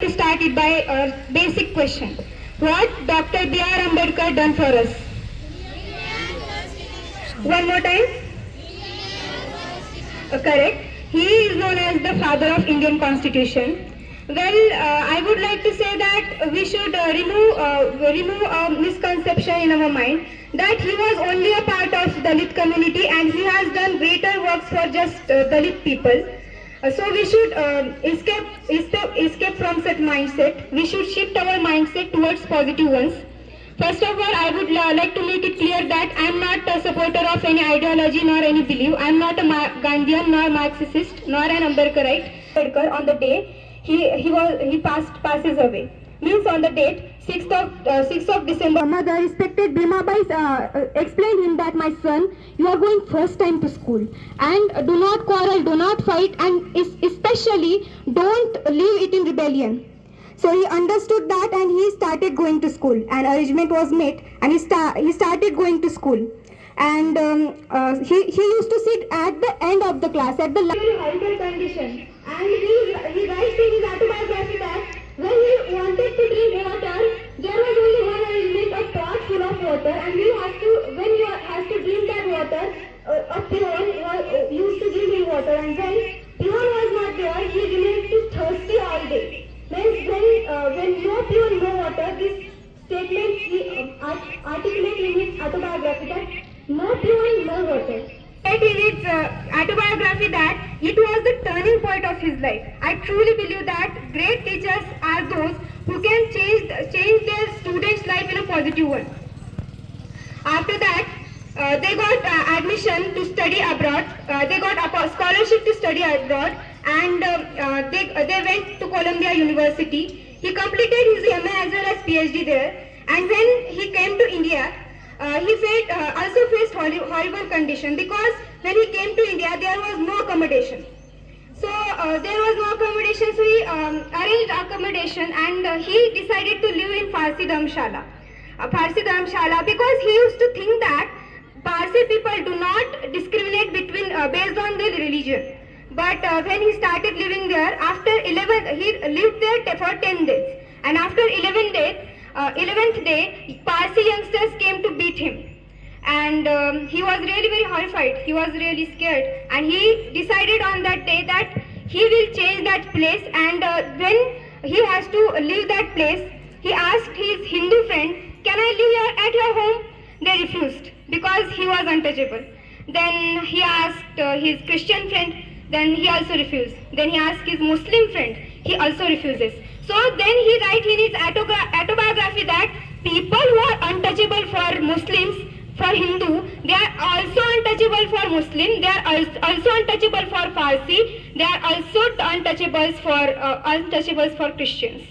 To start it by a basic question. What Dr. B.R. Ambedkar done for us? One more time. Correct. He is known as the father of Indian Constitution. Well, I would like to say that we should remove a misconception in our mind that he was only a part of Dalit community and he has done greater works for just Dalit people. So we should escape from such mindset. We should shift our mindset towards positive ones. First of all, I would like to make it clear that I am not a supporter of any ideology nor any belief. I am not a Gandhian nor Marxist nor an Ambedkarite. Ambedkar on the day he passes away. Means on the date 6th of December. Mother, respected Bhima Bai, explained him that my son, you are going first time to school and do not quarrel, do not fight, and especially don't leave it in rebellion. So he understood that and he started going to school. An arrangement was made and he started going to school. And he used to sit at the end of the class at the very condition. And he writes in his autobiography that when he wanted to drink water, there was only one arrangement, a pot full of water, and when you has to drink that water, a peon used to give him water, and when peon was not there, he remained thirsty all day. Means when no peon, no water, this statement he articulates in his autobiography that no peon, no water. In its autobiography that it was the turning point of his life. I truly believe that great teachers are those who can change their students' life in a positive one. After that, they got admission to study abroad. They got a scholarship to study abroad, and they went to Columbia University. He completed his MA as well as PhD there. And when he came to India, he also faced horrible condition because when he came to India, there was no accommodation. So there was no accommodation, so he arranged accommodation and he decided to live in Farsi Dharamshala. Farsi Dharamshala, because he used to think that Parsi people do not discriminate between based on their religion. But when he started living there, he lived there for 10 days. And after 11th day, Parsi youngsters came to beat him. And he was really very horrified. He was really scared. And he decided on that day that he will change that place. And when he has to leave that place, he asked his Hindu friend, "Can I live here at your home?" They refused because he was untouchable. Then he asked his Christian friend, then he also refused. Then he asked his Muslim friend, he also refuses. So then he writes in his autobiography that people who are untouchable for Muslims, for Hindu, they are also untouchable for Muslim, they are also untouchable for Farsi, they are also untouchables for Christians.